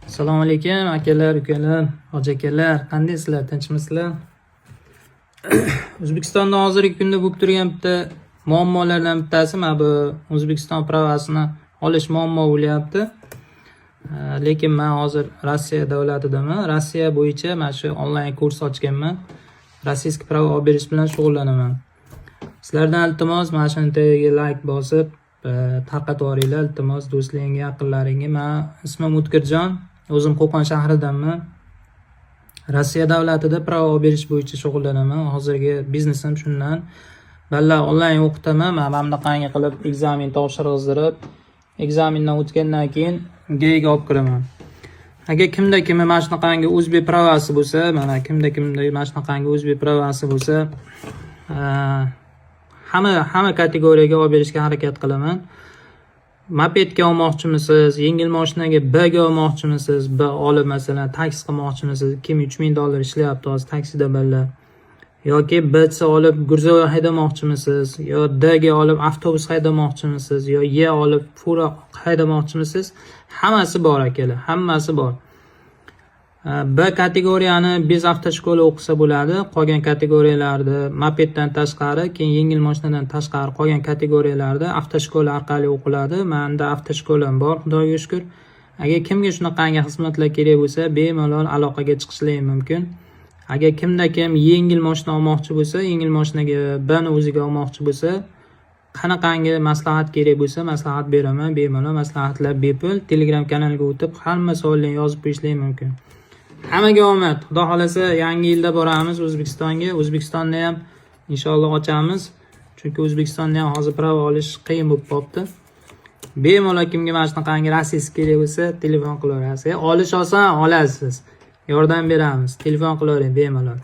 Assalomu alaykum akalar, ukalar, hoji akalar, qandaysizlar, tinchmisizlar? O'zbekistonda hozirgi kunda bo'lib turgan bitta muammolardan bittasi mana bu O'zbekiston pravasini olish muammo bo'lyapti. Lekin men hozir Rossiya davlatidaman. Rossiya bo'yicha mana shu onlayn kurs ochganman. Rossiyskiy pravo olib berish bilan shug'ullanaman. Sizlardan iltimos mana shuni tagiga like bosib tarqatib yuboringlar, iltimos do'stlaringga, yaqinlaringga. Men ismim O'tkirjon, o'zim Qo'qon shahridanman. Rossiya davlatida pravo olib berish bo'yicha shug'ullanaman. Hozirgi biznesim shundan. Ballar onlayn o'qitaman. Men mana bunaqangi qilib ekzamen topshirib, ekzamendan o'tgandan keyin geyga olib kiraman. Agar kimda mana shunaqangi o'zbek pravasi bo'lsa, mana kimda mana shunaqangi o'zbek pravasi bo'lsa, hamma kategoriyaga olib berishga harakat qilaman. Mopedga olmoqchimisiz, yengil mashinaga B ga olmoqchimisiz, B olib masalan taksi qilmoqchimisiz, kim $3000 ishlayapti hozir taksida ballar. Yoki B olib gruzovoy haydamoqchimisiz, yo D ga olib avtobus haydamoqchimisiz, yo Y olib fura haydamoqchimisiz, hammasi bor akalar, hammasi bor. B kategoriyani biz avtoshkola o'qisa bo'ladi. Qolgan kategoriyalarda mopeddan tashqari, keyin yengil mashinadan tashqari qolgan kategoriyalarda avtoshkola orqali o'qiladi. Menda avtoshkolam bor, Xudoga shukr. Agar kimga shunaqangi xizmatlar kerak bo'lsa, bemalol aloqaga chiqishlari mumkin. Agar kimda kim yengil mashina olmoqchi bo'lsa, yengil mashinaga B ni o'ziga olmoqchi bo'lsa, qanaqangi maslahat kerak bo'lsa, maslahat beraman. Bemalol maslahatlar bepul. Telegram kanaliga o'tib, hamma savollarni yozib qo'yishlar mumkin. Hammaga omad. Xudo xolasa yangi yilda boramiz O'zbekistonga. O'zbekistonda ham inshaalloh ochamiz. Chunki O'zbekistonda ham hozir pravo olish qiyin bo'lib qolibdi. Bemalol kimga mana shunaqangi rossiyskiy kerak bo'lsa, telefon qilaverasiz. Olish oson, olasiz. Yordam beramiz. Telefon qilavering bemalol.